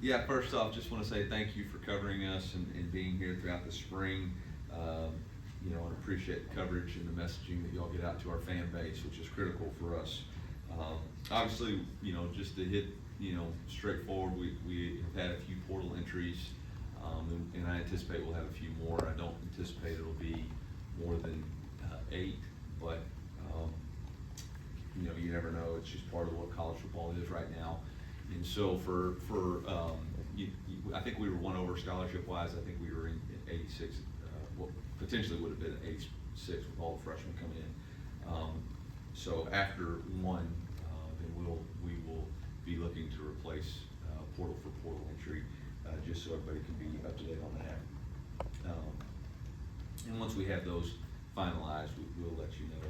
Yeah, first off, just want to say thank you for covering us and being here throughout the spring. And appreciate the coverage and the messaging that y'all get out to our fan base, which is critical for us. Obviously, just to hit, straightforward, we have had a few portal entries, and I anticipate we'll have a few more. I don't anticipate it'll be more than 8, but you never know. It's just part of what college football is right now. And so I think we were one over scholarship-wise. I think we were in 86. Potentially would have been 86 with all the freshmen coming in. So after one, then we will be looking to replace portal for portal entry, just so everybody can be up to date on that. And once we have those finalized, we'll let you know.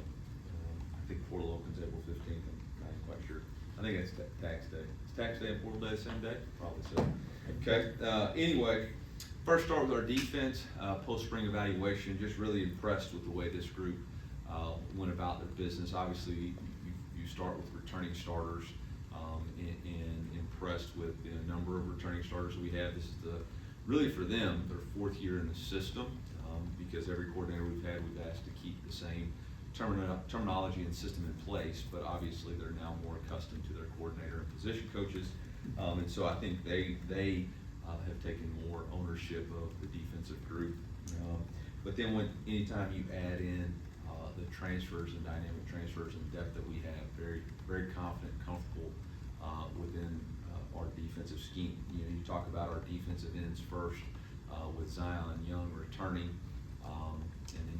I think portal opens April 15th. I'm not quite sure. I think it's tax day. Is tax day and portal day the same day? Probably so. Okay. Anyway, first start with our defense. Post-spring evaluation. Just really impressed with the way this group went about their business. Obviously, you start with returning starters, and impressed with the number of returning starters we have. This is really for them, their 4th year in the system, because every coordinator we've asked to keep the same terminology and system in place, but obviously they're now more accustomed to their coordinator and position coaches, and so I think they have taken more ownership of the defensive group. But then anytime you add in the transfers and dynamic transfers and depth that we have, very, very confident, comfortable within our defensive scheme. You talk about our defensive ends first, with Zion Young returning, and then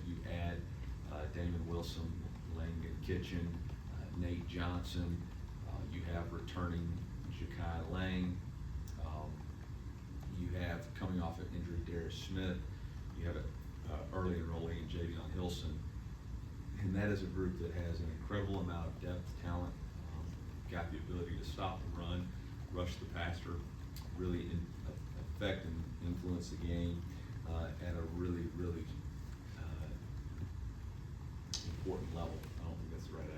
you add Damon Wilson, Langdon Kitchen, Nate Johnson. You have returning Ja'Kai Lang. You have, coming off of injury, Darius Smith. You have an early enrollee in Javion Hilson. And that is a group that has an incredible amount of depth, talent, got the ability to stop the run, rush the passer, really affect and influence the game at a really, really important level. I don't think that's the right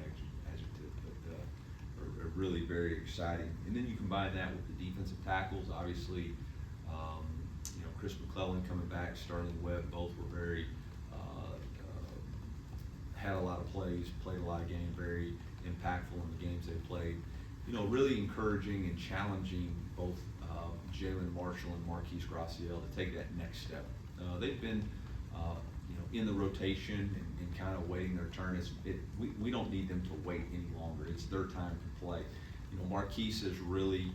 adjective, but are really very exciting. And then you combine that with the defensive tackles. Obviously, Chris McClellan coming back, Sterling Webb, both were very had a lot of plays, played a lot of games, very impactful in the games they played. Really encouraging and challenging both Jalen Marshall and Marquise Graciel to take that next step. They've been in the rotation and kind of waiting their turn. We don't need them to wait any longer. It's their time to play. Marquise has really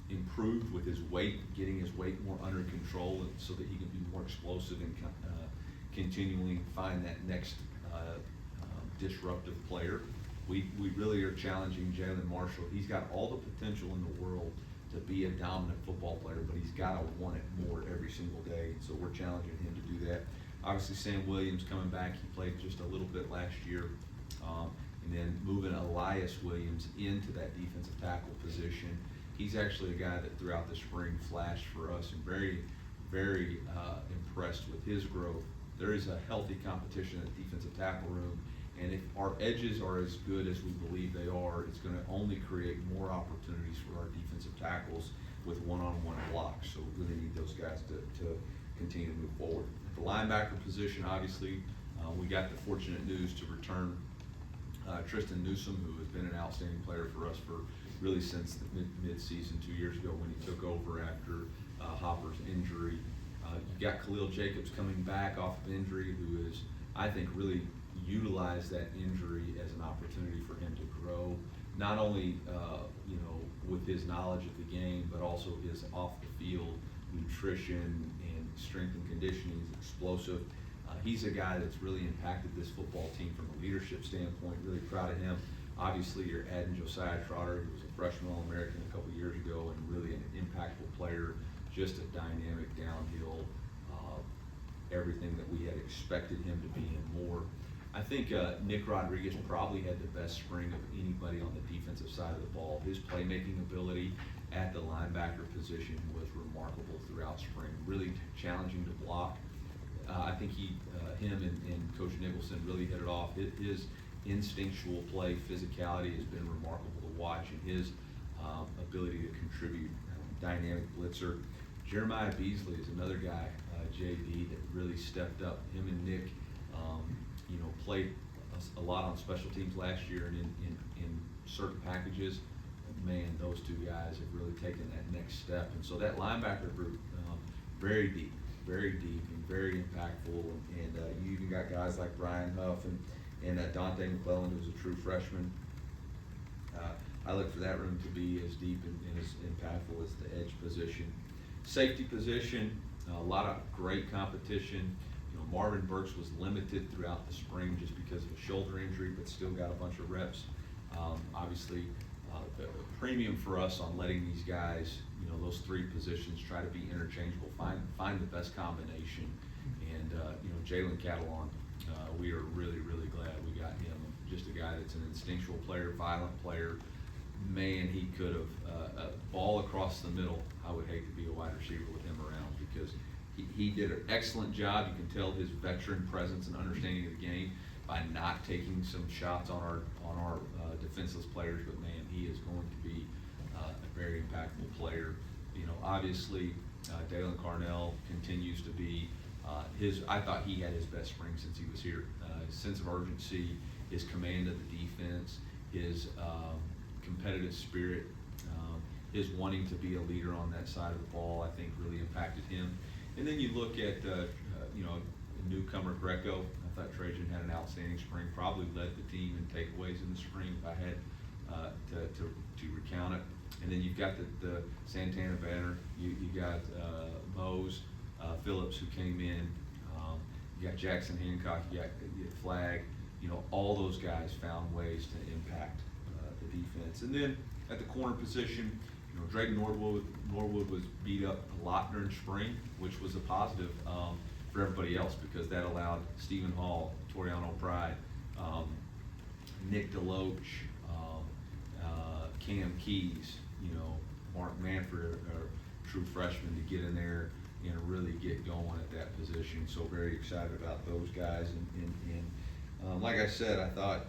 improved with his weight, getting his weight more under control so that he can be more explosive and continually find that next disruptive player. We really are challenging Jalen Marshall. He's got all the potential in the world to be a dominant football player, but he's got to want it more every single day. So we're challenging him to do that. Obviously, Sam Williams coming back. He played just a little bit last year. And then moving Elias Williams into that defensive tackle position. He's actually a guy that throughout the spring flashed for us and very, very impressed with his growth. There is a healthy competition in the defensive tackle room. And if our edges are as good as we believe they are, it's going to only create more opportunities for our defensive tackles with one-on-one blocks. So we really need those guys to continue to move forward. At the linebacker position, obviously, we got the fortunate news to return Tristan Newsome, who has been an outstanding player for us for really since the mid-season 2 years ago when he took over after Hopper's injury. You got Khalil Jacobs coming back off of injury, who is, I think, really utilize that injury as an opportunity for him to grow, not only with his knowledge of the game, but also his off the field nutrition and strength and conditioning. He's explosive. He's a guy that's really impacted this football team from a leadership standpoint. Really proud of him. Obviously, you're adding Josiah Trotter, who was a freshman All-American a couple years ago and really an impactful player, just a dynamic downhill, everything that we had expected him to be and more. I think Nick Rodriguez probably had the best spring of anybody on the defensive side of the ball. His playmaking ability at the linebacker position was remarkable throughout spring, really challenging to block. I think him and Coach Nicholson really hit it off. His instinctual play, physicality has been remarkable to watch, and his ability to contribute, dynamic blitzer. Jeremiah Beasley is another guy, JD, that really stepped up. Him and Nick, played a lot on special teams last year and in certain packages. Man, those two guys have really taken that next step. And so that linebacker group, very deep and very impactful. And you even got guys like Brian Huff and Dante McClellan, who's a true freshman. I look for that room to be as deep and as impactful as the edge position. Safety position, a lot of great competition. Marvin Burks was limited throughout the spring just because of a shoulder injury, but still got a bunch of reps. Obviously, the premium for us on letting these guys, those three positions, try to be interchangeable, find the best combination. And Jalen Catalon, we are really glad we got him. Just a guy that's an instinctual player, violent player. Man, he could have ball across the middle. I would hate to be a wide receiver with him around, because he did an excellent job. You can tell his veteran presence and understanding of the game by not taking some shots on our defenseless players. But man, he is going to be a very impactful player. Obviously, Dalen Carnell continues to be I thought he had his best spring since he was here. His sense of urgency, his command of the defense, his competitive spirit, his wanting to be a leader on that side of the ball, I think really impacted him. And then you look at newcomer Greco. I thought Trajan had an outstanding spring, probably led the team in takeaways in the spring if I had to recount it. And then you've got the Santana banner. You got Mose Phillips, who came in. You got Jackson Hancock. You got Flagg. All those guys found ways to impact the defense. And then at the corner position, Drake Norwood was beat up a lot during spring, which was a positive for everybody else, because that allowed Stephen Hall, Toriano Pride, Nick DeLoach, Cam Keys, Mark Manfred, are true freshmen, to get in there and really get going at that position. So very excited about those guys. And like I said, I thought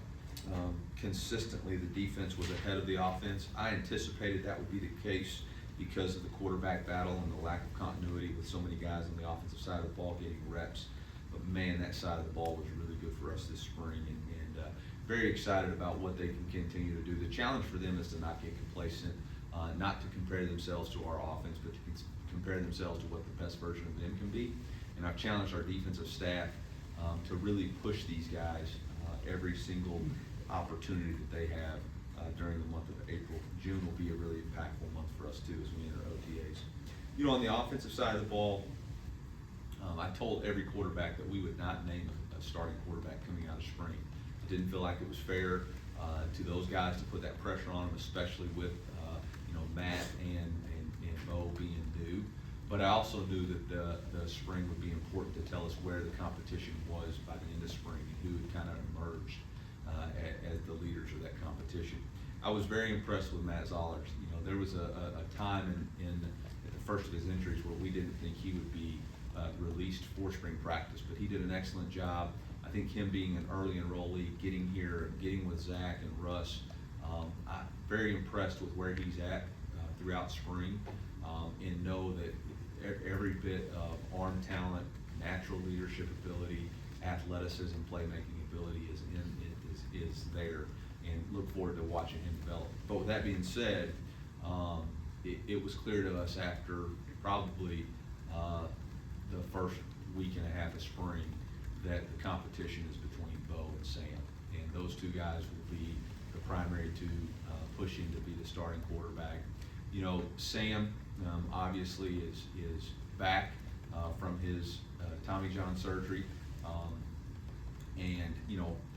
consistently the defense was ahead of the offense. I anticipated that would be the case because of the quarterback battle and the lack of continuity with so many guys on the offensive side of the ball getting reps. But man, that side of the ball was really good for us this spring, and very excited about what they can continue to do. The challenge for them is to not get complacent, not to compare themselves to our offense, but to compare themselves to what the best version of them can be. And I've challenged our defensive staff to really push these guys every single opportunity that they have during the month of April. June will be a really impactful month for us too as we enter OTAs. On the offensive side of the ball, I told every quarterback that we would not name a starting quarterback coming out of spring. I didn't feel like it was fair to those guys to put that pressure on them, especially with Matt and Bo being new. But I also knew that the spring would be important to tell us where the competition was by the end of spring and who had kind of emerged as the leaders of that competition. I was very impressed with Matt Zollers. There was a time at the first of his injuries where we didn't think he would be released for spring practice, but he did an excellent job. I think him being an early enrollee, getting here, getting with Zach and Russ, I'm very impressed with where he's at throughout spring, and know that every bit of arm talent, natural leadership ability, athleticism, playmaking ability is there, and look forward to watching him develop. But with that being said, it was clear to us after probably the first week and a half of spring that the competition is between Bo and Sam, and those two guys will be the primary two pushing to be the starting quarterback. Sam obviously is back from his Tommy John surgery, and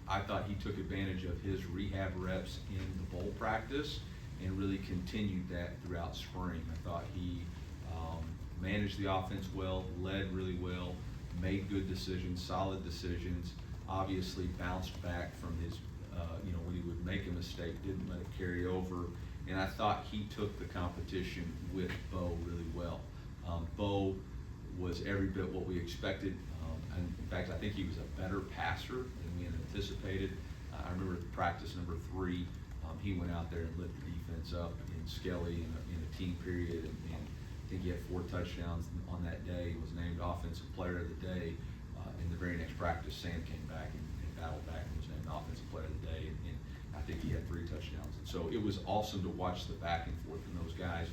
I thought he took advantage of his rehab reps in the bowl practice and really continued that throughout spring. I thought he managed the offense well, led really well, made good decisions, solid decisions, obviously bounced back from his, when he would make a mistake, didn't let it carry over. And I thought he took the competition with Bo really well. Bo was every bit what we expected. And in fact, I think he was a better passer than we had anticipated. I remember practice number 3, He went out there and lit the defense up in Skelly in a team period, and I think he had 4 touchdowns on that day. He was named Offensive Player of the Day. In the very next practice, Sam came back and battled back and was named Offensive Player of the Day, and I think he had 3 touchdowns. And so it was awesome to watch the back and forth from those guys.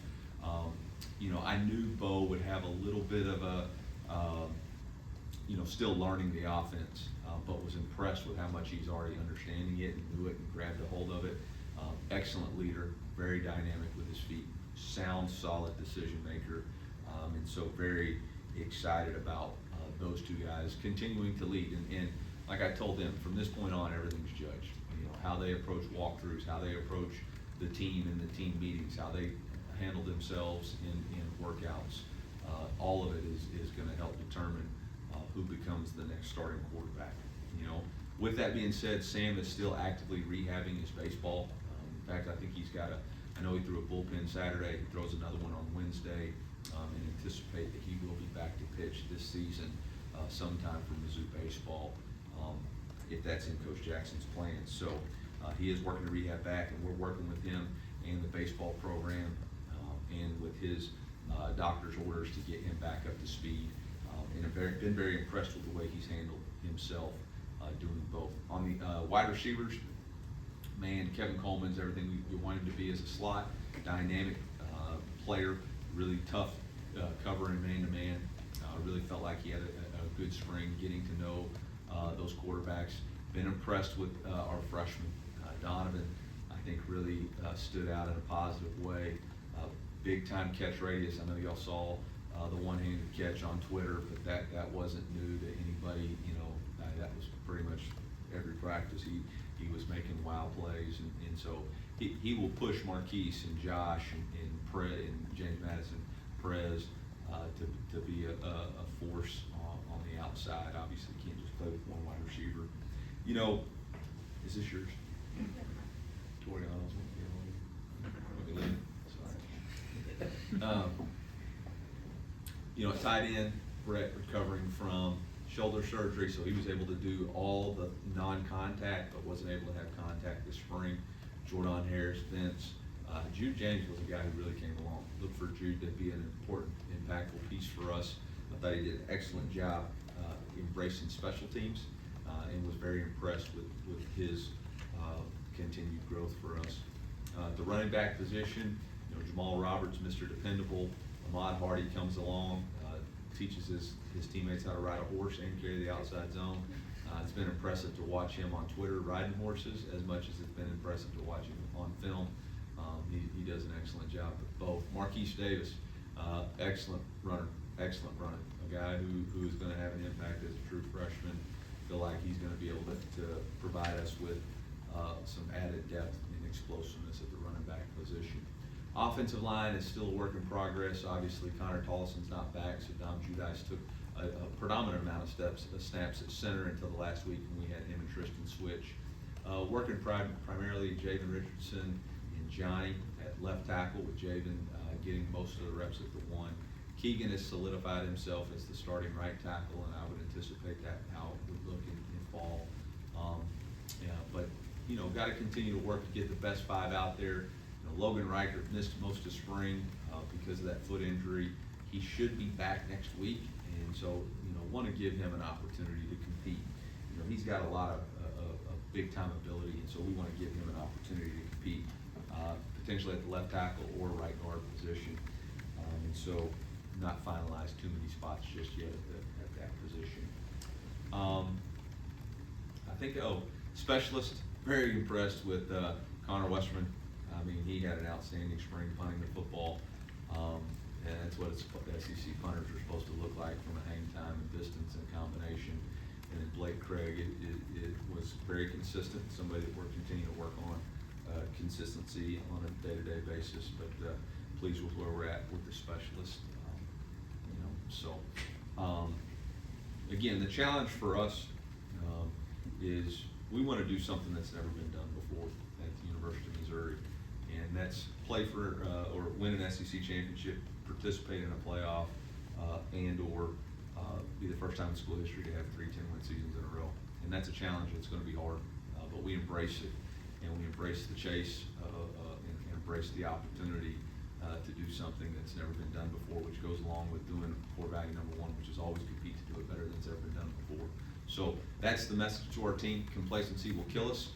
I knew Bo would have a little bit of a, still learning the offense, but was impressed with how much he's already understanding it and knew it and grabbed a hold of it. Excellent leader, very dynamic with his feet, sound, solid decision maker, and so very excited about those 2 guys continuing to lead. And like I told them, from this point on, everything's judged. How they approach walkthroughs, how they approach the team in the team meetings, how they handle themselves in workouts. All of it is going to help determine who becomes the next starting quarterback. With that being said, Sam is still actively rehabbing his baseball. In fact, I think I know he threw a bullpen Saturday. He throws another one on Wednesday, and anticipate that he will be back to pitch this season sometime for Mizzou baseball, if that's in Coach Jackson's plans. So he is working to rehab back, and we're working with him and the baseball program and with his doctor's orders to get him back up to speed. And I've been very impressed with the way he's handled himself doing both. On the wide receivers, man, Kevin Coleman's everything we want him to be as a slot, dynamic player, really tough covering man-to-man. Really felt like he had a good spring getting to know those quarterbacks. Been impressed with our freshman, Donovan. I think really stood out in a positive way. Big time catch radius. I know y'all saw the one-handed catch on Twitter, but that wasn't new to anybody. That was pretty much every practice. He was making wild plays, and so he will push Marquise and Josh and James Madison, Perez to be a force on the outside. Obviously, you can't just play with one wide receiver. Is this yours? Toriano's one. Sorry. Tight end, Brett recovering from shoulder surgery, so he was able to do all the non-contact, but wasn't able to have contact this spring. Jordan Harris, Vince. Jude James was a guy who really came along. Look for Jude to be an important, impactful piece for us. I thought he did an excellent job embracing special teams, and was very impressed with his continued growth for us. The running back position, Jamal Roberts, Mr. Dependable. Ahmad Hardy comes along, teaches his teammates how to ride a horse and carry the outside zone. It's been impressive to watch him on Twitter riding horses as much as it's been impressive to watch him on film. He does an excellent job with both. Marquise Davis, excellent runner, a guy who is going to have an impact as a true freshman. Feel like he's going to be able to provide us with some added depth and explosiveness at the running back position. Offensive line is still a work in progress. Obviously, Connor Tollison's not back, so Dom Judice took a predominant amount of snaps at center until the last week when we had him and Tristan switch. Working primarily Javen Richardson and Johnny at left tackle, with Javen getting most of the reps at the 1. Keegan has solidified himself as the starting right tackle, and I would anticipate that how it would look in fall. But got to continue to work to get the best 5 out there. Logan Reichert missed most of spring because of that foot injury. He should be back next week, and so want to give him an opportunity to compete. He's got a lot of big time ability, and so we want to give him an opportunity to compete, potentially at the left tackle or right guard position. And so not finalized too many spots just yet at that position. I think specialist, very impressed with Connor Westerman. I mean, he had an outstanding spring punting the football, and that's what SEC punters are supposed to look like from a hang time and distance and combination. And then Blake Craig, it was very consistent, somebody that we're continuing to work on consistency on a day-to-day basis, but pleased with where we're at with the specialist. Again, the challenge for us is we want to do something that's never been done before at the University of Missouri. And that's play for or win an SEC championship, participate in a playoff, and or be the first time in school history to have 3 10-win seasons in a row. And that's a challenge that's going to be hard, but we embrace it. and we embrace the chase and embrace the opportunity to do something that's never been done before, which goes along with doing core value number one, which is always compete to do it better than it's ever been done before. So that's the message to our team. Complacency will kill us.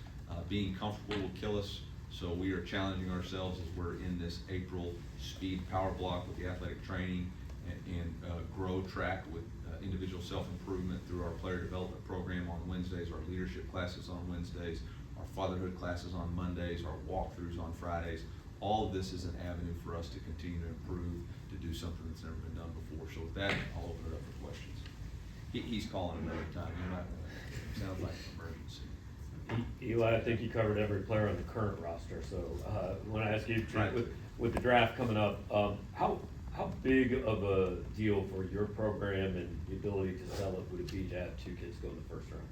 Being comfortable will kill us. So we are challenging ourselves as we're in this April speed power block with the athletic training and grow track with individual self-improvement through our player development program on Wednesdays, our leadership classes on Wednesdays, our fatherhood classes on Mondays, our walkthroughs on Fridays. All of this is an avenue for us to continue to improve, to do something that's never been done before. So with that, I'll open it up for questions. He's calling another time. You're not gonna, sounds like an emergency. Eli, I think you covered every player on the current roster. So when I ask you, Right. with the draft coming up, how big of a deal for your program and the ability to sell it would it be to have two kids go in the first round?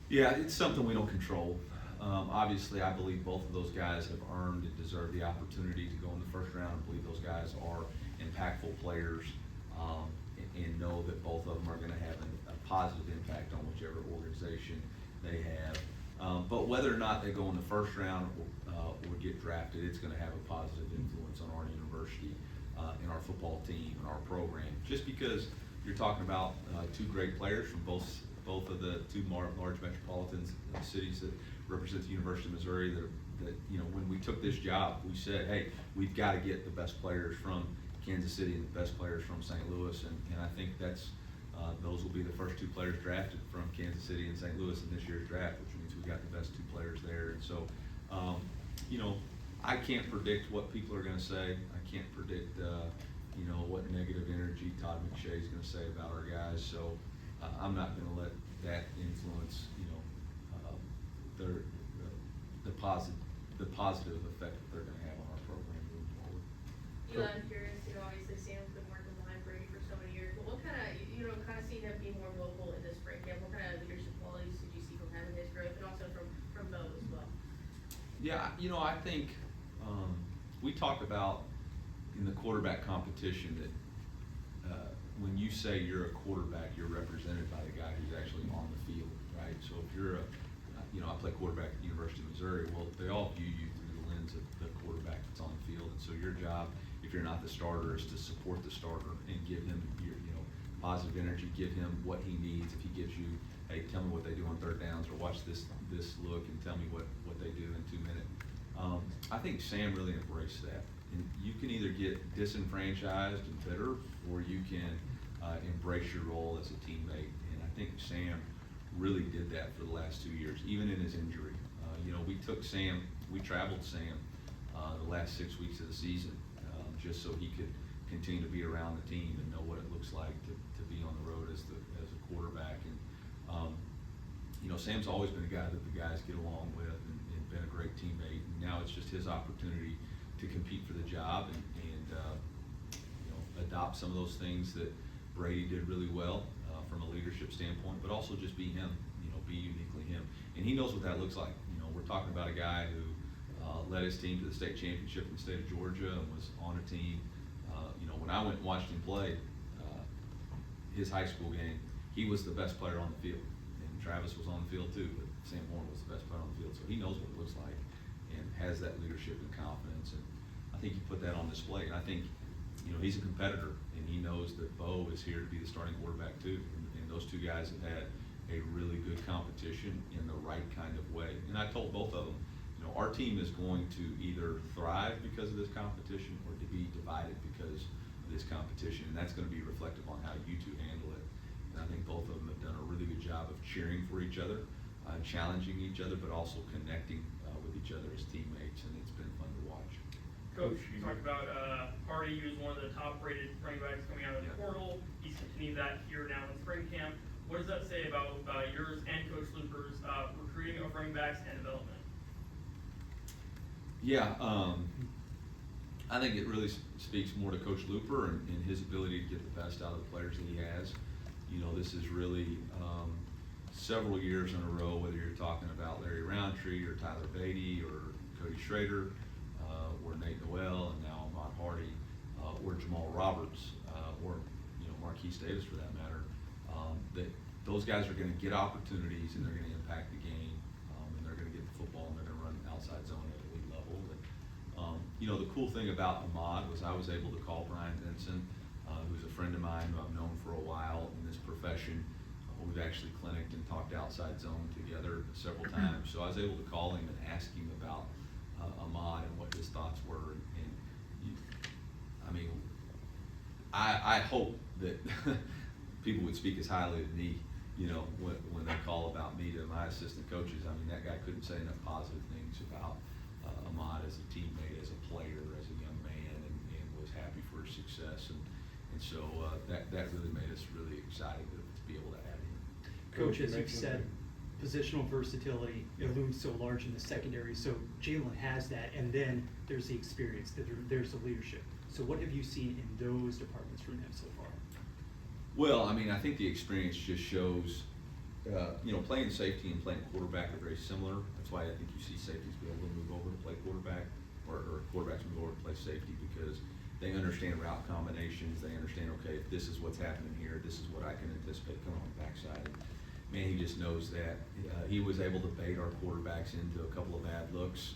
Yeah, it's something we don't control. Obviously, I believe both of those guys have earned and deserve the opportunity to go in the first round. I believe those guys are impactful players and know that both of them are going to have a positive impact on whichever organization they have. But whether or not they go in the first round or get drafted, it's going to have a positive influence on our university, and our football team and our program. Just because you're talking about two great players from both of the two large metropolitan cities that represent the University of Missouri that when we took this job, we said, hey, we've got to get the best players from Kansas City and the best players from St. Louis, and I think that's those will be the first two players drafted from Kansas City and St. Louis in this year's draft, which means we got the best two players there. And so, I can't predict what people are going to say. I can't predict, what negative energy Todd McShay is going to say about our guys. So I'm not going to let that influence, the positive effect that they're going to have on our program moving forward. Eli, I'm curious, obviously Sam's been working behind Brady for so many years, but what kind of, kind of seeing him be more vocal in the spring camp, what kind of leadership qualities did you see from him in his growth, and also from Bo as well? Yeah, I think we talk about in the quarterback competition that when you say you're a quarterback, you're represented by the guy who's actually on the field, right? So if you're I play quarterback at the University of Missouri, well, they all view you through the lens of the quarterback that's on the field. And so your job, if you're not the starter, is to support the starter and give him your, positive energy, give him what he needs. If he gives you, hey, tell me what they do on third downs, or watch this look and tell me what they do in 2 minutes. I think Sam really embraced that. And you can either get disenfranchised and bitter, or you can embrace your role as a teammate. And I think Sam really did that for the last 2 years, even in his injury. We traveled Sam the last 6 weeks of the season just so he could continue to be around the team and know what it looks like to be on the road as a quarterback. And Sam's always been a guy that the guys get along with and been a great teammate. And now it's just his opportunity to compete for the job and adopt some of those things that Brady did really well from a leadership standpoint, but also just be him, be uniquely him. And he knows what that looks like. We're talking about a guy who led his team to the state championship in the state of Georgia and was on a team. When I went and watched him play his high school game, he was the best player on the field. And Travis was on the field too, but Sam Horn was the best player on the field. So he knows what it looks like and has that leadership and confidence. And I think he put that on display. And I think, he's a competitor, and he knows that Bo is here to be the starting quarterback too. And those two guys have had a really good competition in the right kind of way. And I told both of them, our team is going to either thrive because of this competition or to be divided because of this competition. And that's going to be reflective on how you two handle it. And I think both of them have done a really good job of cheering for each other, challenging each other, but also connecting with each other as teammates. And it's been fun to watch. Coach, you talked about Hardy, who's one of the top-rated running backs coming out of the portal. He's continued that here now in spring camp. What does that say about yours and Coach Luper's recruiting of running backs and development? Yeah, I think it really speaks more to Coach Luper and his ability to get the best out of the players that he has. This is really several years in a row, whether you're talking about Larry Roundtree or Tyler Beatty or Cody Schrader, or Nate Noel, and now Ahmad Hardy, or Jamal Roberts, or Marquise Davis for that matter, that those guys are going to get opportunities and they're going to impact the game, and they're going to get the football and they're going to run outside zone at elite level. And, you know, the cool thing about Ahmad was I was able to call Brian Vinson, who's a friend of mine who I've known for a while in this profession. We've actually clinicked and talked outside zone together several times. So I was able to call him and ask him about Ahmad and what his thoughts were. And I mean, I hope that people would speak as highly of me, you know, when they call about me to my assistant coaches. I mean, that guy couldn't say enough positive things about Ahmad as a teammate, as a player, as a young man, and was happy for his success. And so that really made us really excited to be able to add him. Coach, as you've said, positional versatility looms so large in the secondary, so Jalen has that, and then there's the experience, there's the leadership. So what have you seen in those departments from him so far? Well, I mean, I think the experience just shows, you know, playing safety and playing quarterback are very similar. That's why I think you see safeties be able to move over to play quarterback, or quarterbacks move over to play safety, because they understand route combinations. They understand, okay, if this is what's happening here, this is what I can anticipate coming on the backside. Man, he just knows that. He was able to bait our quarterbacks into a couple of bad looks.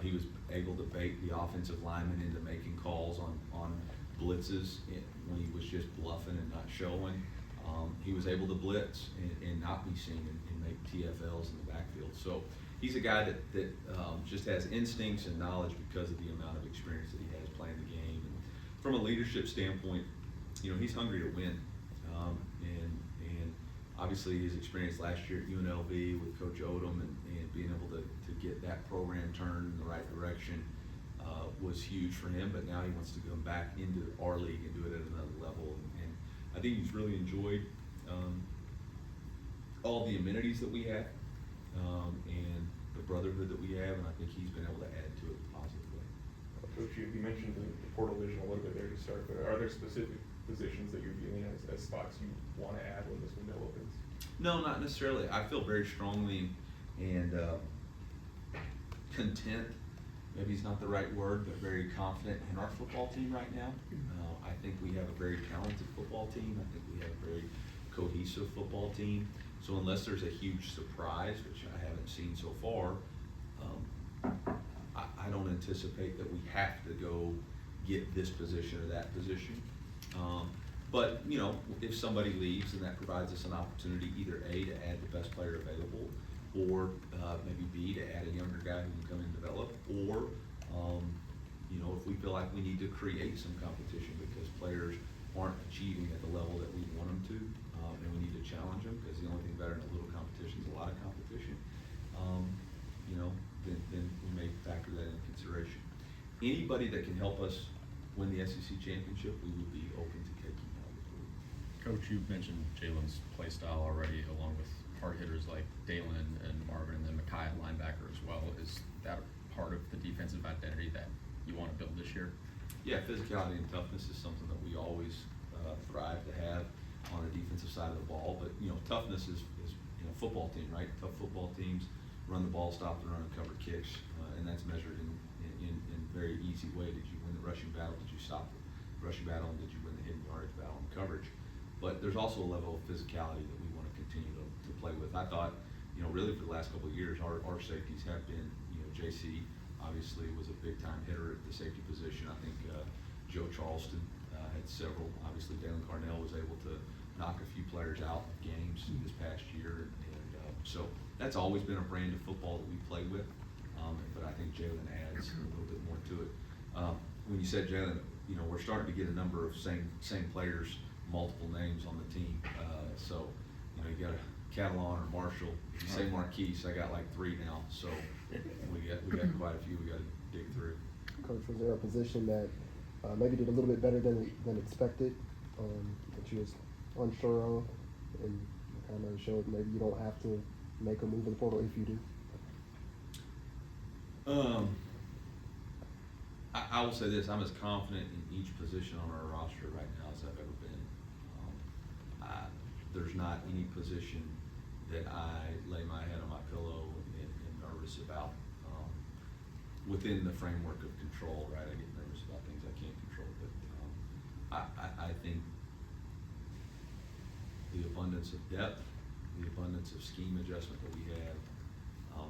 He was able to bait the offensive linemen into making calls on blitzes when he was just bluffing and not showing. He was able to blitz and not be seen and make TFLs in the backfield. So he's a guy that just has instincts and knowledge because of the amount of experience that he has playing the game. And from a leadership standpoint, you know, he's hungry to win. And obviously his experience last year at UNLV with Coach Odom and being able to get that program turned in the right direction was huge for him. But now he wants to go back into our league and do it at another level. And I think he's really enjoyed all the amenities that we have and the brotherhood that we have, and I think he's been able to add to it positively. Coach, you mentioned the portal vision a little bit there to start, but are there specific positions that you're viewing as spots you want to add when this window opens? No, not necessarily. I feel very strongly and content, maybe it's not the right word, but very confident in our football team right now. I think we have a very talented football team. I think we have a very cohesive football team. So unless there's a huge surprise, which I haven't seen so far, I don't anticipate that we have to go get this position or that position. But, you know, if somebody leaves, then that provides us an opportunity either A, to add the best player available, or maybe B, to add a younger guy who can come and develop, or, you know, if we feel like we need to create some competition because players aren't achieving at the level that we want them to, and we need to challenge them, because the only thing better than a little competition is a lot of competition, you know, then we may factor that into consideration. Anybody that can help us win the SEC championship, we would be open to taking out of the pool. Coach, you mentioned Jalen's play style already, along with hard hitters like Dalen and Marvin, and then Mekhi at linebacker as well. Is that part of the defensive identity that you want to build this year? Yeah, physicality and toughness is something that we always thrive to have on the defensive side of the ball. But, you know, toughness is you know, football team, right? Tough football teams run the ball, stop the run, and cover kicks, and that's measured in a very easy way. Did you win the rushing battle? Did you stop the rushing battle? And did you win the hidden yardage battle and coverage? But there's also a level of physicality that we want to continue to play with. I thought, you know, really for the last couple of years, our safeties have been, you know, JC obviously was a big time hitter at the safety position. I think Joe Charleston had several. Obviously, Dalen Carnell was able to knock a few players out of games this past year, and so that's always been a brand of football that we play with. But I think Jalen adds a little bit more to it. When you said Jalen, you know, we're starting to get a number of same players, multiple names on the team. So, you know, you got a Catalan or Marshall. If you say Marquise, I got like 3 now. So we got quite a few we got to dig through. Coach, was there a position that maybe did a little bit better than expected, that you was unsure of, and kind of showed maybe you don't have to make a move in the portal if you do? I will say this: I'm as confident in each position on our roster right now as I've ever been. There's not any position that I lay my head on my pillow and nervous about. Within the framework of control, right? I get nervous about things I can't control, but I think the abundance of depth, the abundance of scheme adjustment that we have,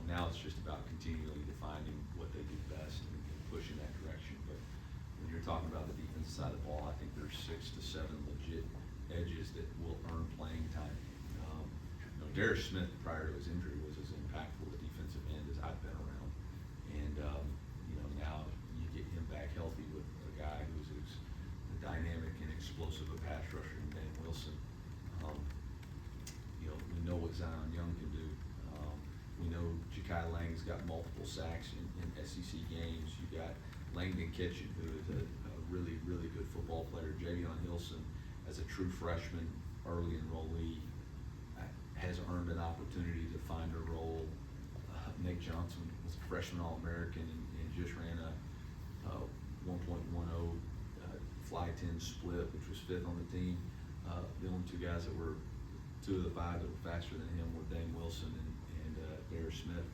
Now it's just about continually defining what they do best and pushing that direction. But when you're talking about the defensive side of the ball, I think there's 6 to 7 legit edges that will earn playing time. Darius Smith, prior to his injury, was as impactful a defensive end as I've been around. And, now you get him back healthy with a guy who's as dynamic and explosive a pass rusher than Dan Wilson. We know what Zion Young can do. We know Ja'Kai Lang's got multiple sacks in SEC games. You got Langdon Kitchen, who is a really, really good football player. Javion Hilson, as a true freshman, early enrollee, has earned an opportunity to find a role. Nick Johnson was a freshman All-American and just ran a 1.10 fly 10 split, which was 5th on the team. The only 2 guys that were 2 of the 5 that were faster than him were Dane Wilson and Darius Smith.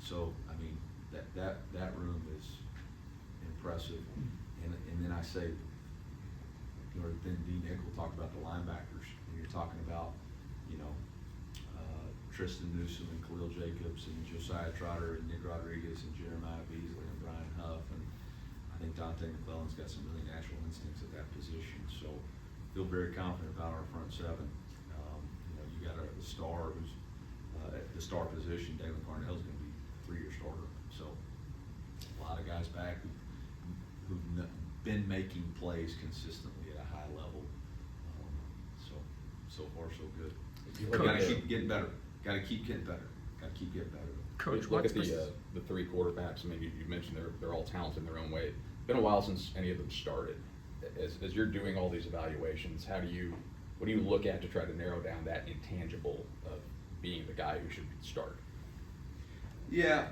So, I mean, that room is impressive. And then I say, then D. Nickel talked about the linebackers, and you're talking about, Tristan Newsom and Khalil Jacobs and Josiah Trotter and Nick Rodriguez and Jeremiah Beasley and Brian Huff, and I think Dante McClellan's got some really natural instincts at that position. So feel very confident about our front 7. You got the star who's at the star position. Dalen Carnell's going to be a 3-year starter. So a lot of guys back who've been making plays consistently at a high level. So far so good. Got to keep getting better. Got to keep getting better. Got to keep getting better. Coach, Look at the 3 quarterbacks. I mean, you mentioned they're all talented in their own way. It's been a while since any of them started. As you're doing all these evaluations, what do you look at to try to narrow down that intangible of being the guy who should start? Yeah,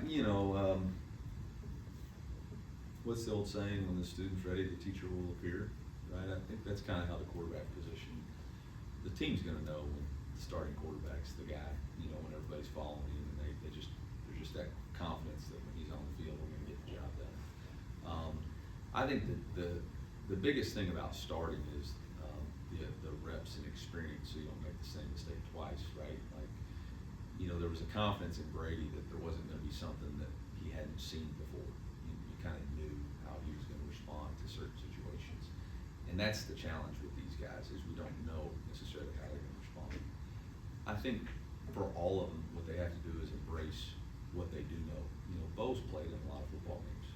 what's the old saying, when the student's ready, the teacher will appear, right? I think that's kind of how the quarterback position, the team's going to know when the starting quarterback's the guy, when everybody's following him, and there's just that confidence that when he's on the field, we're going to get the job done. I think that the biggest thing about starting is the reps and experience, so you don't make the same mistake twice, right? Like, there was a confidence in Brady that there wasn't going to be something that he hadn't seen before. You kind of knew how he was going to respond to certain situations, and that's the challenge with these guys, is we don't know necessarily how they're going to respond. I think for all of them, what they have to do is embrace what they do know. Bo's played in a lot of football games.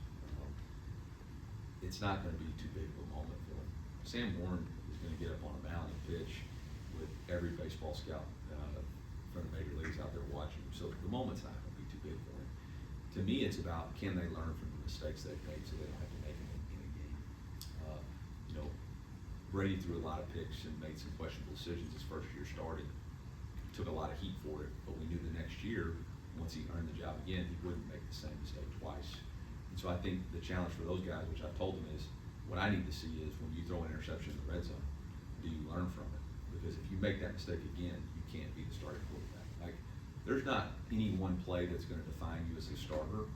It's not going to be too big of a moment for him. Sam Warren is going to get up on a mound and pitch with every baseball scout from the major leagues out there watching him. So the moment's not going to be too big for him. To me, it's about, can they learn from the mistakes they've made so they don't have to make them in a game. Brady threw a lot of picks and made some questionable decisions his first year starting. Took a lot of heat for it, but we knew the next year, once he earned the job again, he wouldn't make the same mistake twice. And so I think the challenge for those guys, which I've told them, is what I need to see is when you throw an interception in the red zone, do you learn from it? Because if you make that mistake again, you can't be the starting quarterback. Like, there's not any one play that's going to define you as a starter,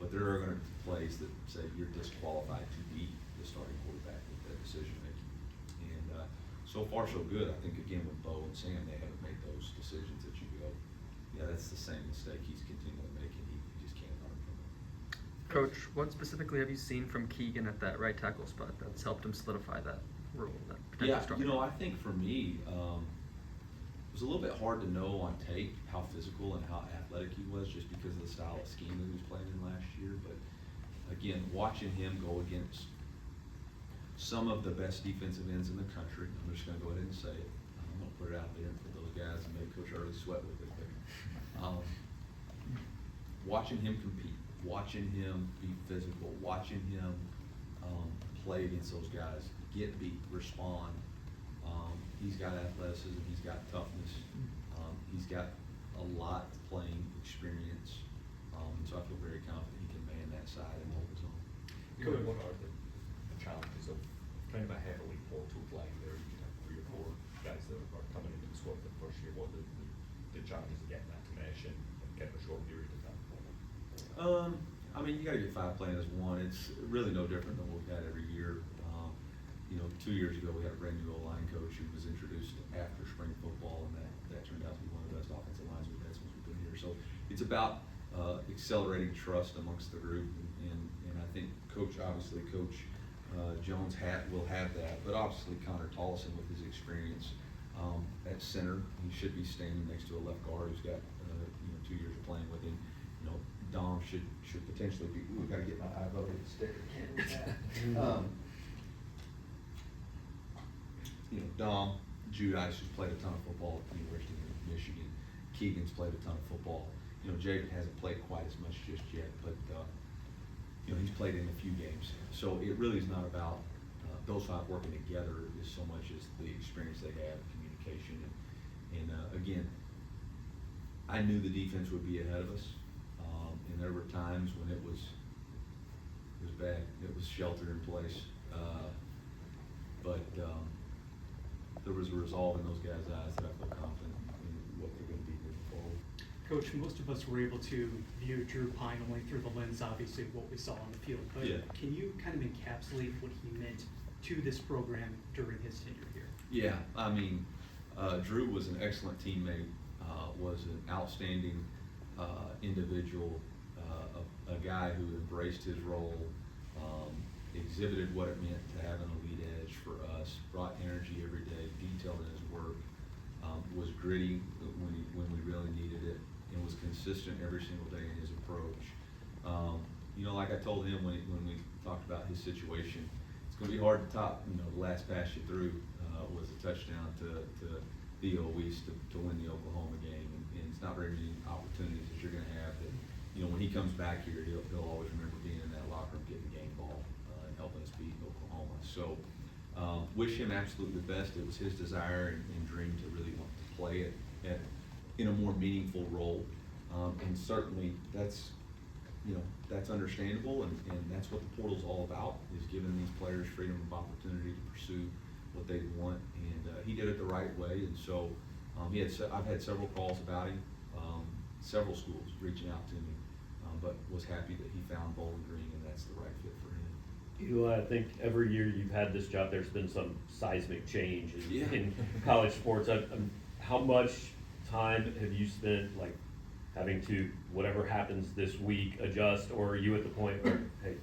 but there are going to be plays that say you're disqualified to be the starting quarterback with that decision making. And so far so good. I think again with Bo and Sam, they haven't made those decisions that you go, yeah, that's the same mistake he's continually making. He just can't learn from it. Coach, what specifically have you seen from Keegan at that right tackle spot that's helped him solidify that role, that potential starter? I think for me, it was a little bit hard to know on tape how physical and how athletic he was, just because of the style of scheme that he was playing in last year. But again, watching him go against some of the best defensive ends in the country, I'm just going to go ahead and say it. I'm going to put it out there for those guys and make Coach Early sweat with it. But, watching him compete, watching him be physical, watching him play against those guys, get beat, respond. He's got athleticism, he's got toughness, he's got a lot of playing experience. So I feel very confident he can man that side and hold his own. What are the challenges of kind of a heavily portal line there? You could have 3 or 4 guys that are coming into the squad for the first year. What are the challenges of getting that mesh in kind of a short period of time? You got to get 5 playing as one. It's really no different than what we've had every year. 2 years ago we had a brand new O-line coach who was introduced after spring football, and that turned out to be one of the best offensive lines we've had since we've been here. So it's about accelerating trust amongst the group, and I think Coach Jones will have that, but obviously Connor Tollison with his experience at center, he should be standing next to a left guard who's got 2 years of playing with him. Dom should potentially be. We've got to get my eyes over the sticker. Can't read that. Dom Judice, who's played a ton of football at the University of Michigan. Keegan's played a ton of football. Jaden hasn't played quite as much just yet, but he's played in a few games. So it really is not about those five working together as so much as the experience they have, communication, and again, I knew the defense would be ahead of us, and there were times when it was bad. It was shelter in place, but there was a resolve in those guys' eyes that I feel confident in what they're going to be moving forward. Coach, most of us were able to view Drew Pine only through the lens, obviously, of what we saw on the field. But Yeah. Can you kind of encapsulate what he meant to this program during his tenure here? Yeah, I mean, Drew was an excellent teammate, was an outstanding individual, a guy who embraced his role, exhibited what it meant to have an elite edge for us, brought energy every day, detailed in his work, was gritty when we really needed it, and was consistent every single day in his approach. Like I told him when we talked about his situation, it's going to be hard to top. The last pass you threw was a touchdown to Theo Weiss to win the Oklahoma game, and it's not very many opportunities that you're going to have. That when he comes back here, he'll always remember being in that locker room, getting the game ball, and helping us beat Oklahoma. So wish him absolutely the best. It was his desire and dream to really want to play in a more meaningful role, and certainly that's understandable, and that's what the portal's all about, is giving these players freedom of opportunity to pursue what they want, and he did it the right way, and so I've had several calls about him, several schools reaching out to me, but was happy that he found Bowling Green, and that's the right fit for him. Eli, I think every year you've had this job, there's been some seismic change Yeah. in college sports. How much time have you spent having to, whatever happens this week, adjust, or are you at the point where, hey,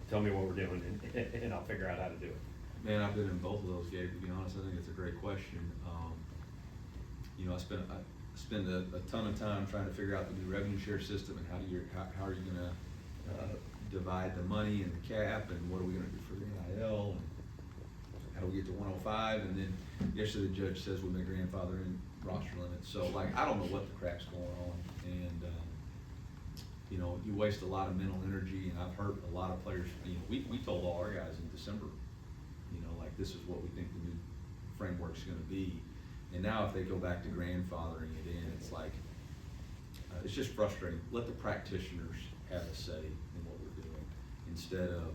tell me what we're doing and I'll figure out how to do it? Man, I've been in both of those, Gabe, to be honest. I think it's a great question. I spend a ton of time trying to figure out the new revenue share system and how are you going to divide the money and the cap, and what are we going to do for the NIL, and how do we get to 105, and then yesterday the judge says we may grandfather in roster limits. So I don't know what the crap's going on, and you waste a lot of mental energy, and I've heard a lot of players. We told all our guys in December, this is what we think the new framework's going to be, and now if they go back to grandfathering it in, it's just frustrating. Let the practitioners have a say in what we're doing instead of,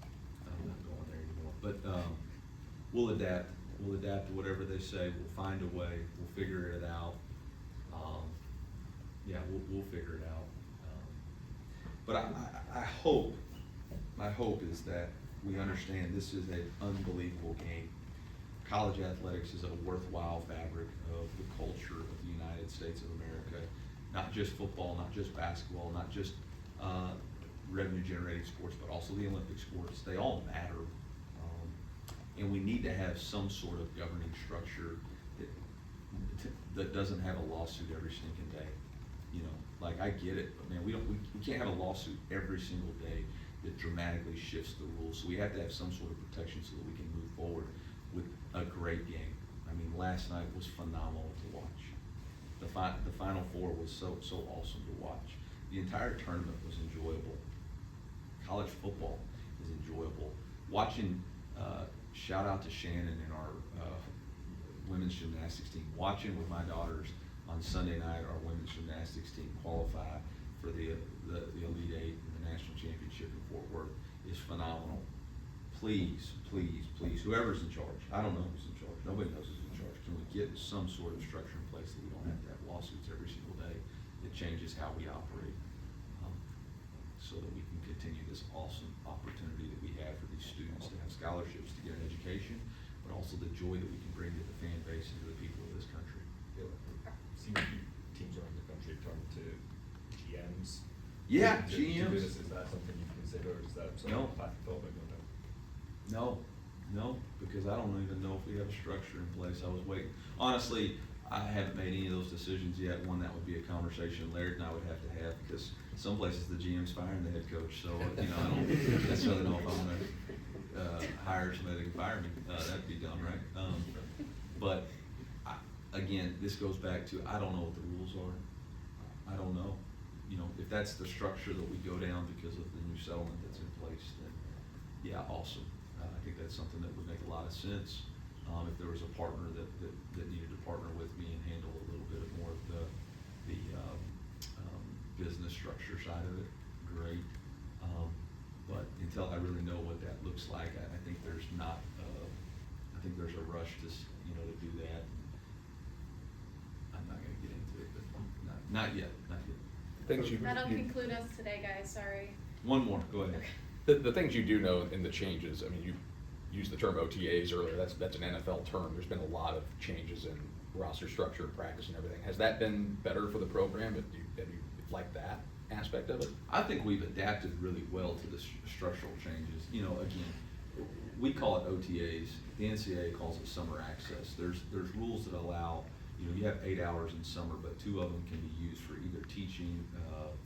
I'm not going there anymore, but we'll adapt. We'll adapt to whatever they say. We'll find a way. We'll figure it out. We'll figure it out. But my hope is that we understand this is an unbelievable game. College athletics is a worthwhile fabric of the culture of the United States of America. Not just football, not just basketball, not just revenue-generating sports, but also the Olympic sports. They all matter. And we need to have some sort of governing structure that doesn't have a lawsuit every stinking day. I get it, but man, we can't have a lawsuit every single day that dramatically shifts the rules. So we have to have some sort of protection so that we can move forward with a great game. I mean, last night was phenomenal to watch. The Final Four was so awesome to watch. The entire tournament was enjoyable. College football is enjoyable. Watching, shout out to Shannon and our women's gymnastics team. Watching with my daughters on Sunday night our women's gymnastics team qualify for the Elite Eight and the National Championship in Fort Worth is phenomenal. Please, whoever's in charge, I don't know who's in charge, nobody knows who's in charge. Can we get some sort of structure in place that we don't have to have lawsuits every single day that changes how we operate, so that we can continue this awesome opportunity that we have for these students to have scholarships, to get an education, but also the joy that we can bring to the fan base and to the people of this country. Seen a few teams around the country turn to GMs? Yeah, to do GMs. this? Is that something you consider, or is that something No. you thought about going down? No, because I don't even know if we have a structure in place. I was waiting. Honestly, I haven't made any of those decisions yet. One, that would be a conversation Laird and I would have to have, because some places the GM's firing the head coach, so, you know, I don't necessarily know if I'm gonna, hire somebody that can fire me. That'd be dumb, right? But, again, this goes back to, I don't know what the rules are. I don't know. You know, if that's the structure that we go down because of the new settlement that's in place, then, yeah, awesome. I think that's something that would make a lot of sense. If there was a partner that needed to partner with me and handle a little bit more of the business structure side of it, great. But until I really know what that looks like, I think there's not, I think there's a rush to, to do that. I'm not gonna get into it, but not yet. Things you, That'll you- conclude us today, guys, sorry. One more, go ahead. the things you do know in the changes, I mean, you used the term OTAs earlier, that's an NFL term. There's been a lot of changes in roster structure, practice and everything. Has that been better for the program? Have you liked that aspect of it? I think we've adapted really well to the structural changes. You know, again, we call it OTAs. The NCAA calls it summer access. There's rules that allow, you have 8 hours in summer, but 2 of them can be used for either teaching,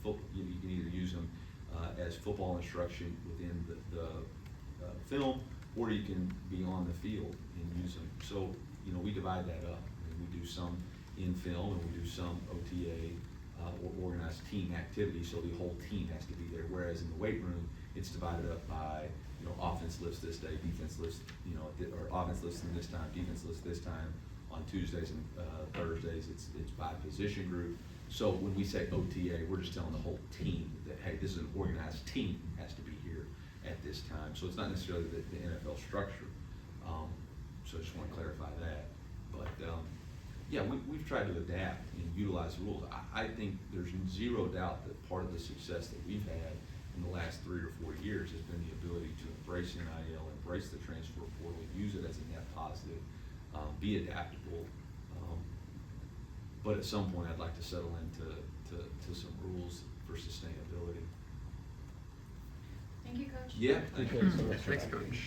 you can either use them as football instruction within the film, or you can be on the field and use them. So, we divide that up. I mean, we do some in film and we do some OTA or organized team activity, so the whole team has to be there. Whereas in the weight room, it's divided up by, offense lifts this day, defense lifts, or offense lifts this time, defense lifts this time. On Tuesdays and Thursdays, it's by position group. So when we say OTA, we're just telling the whole team that, hey, this is an organized team has to be here at this time. So it's not necessarily the NFL structure. So I just want to clarify that. But yeah, we've tried to adapt and utilize the rules. I think there's zero doubt that part of the success that we've had in the last 3 or 4 years has been the ability to embrace NIL, embrace the transfer portal, use it as a net positive, be adaptable. But at some point, I'd like to settle into some rules for sustainability. Thank you, Coach. Yeah, thank you. Okay, so Thanks, Coach.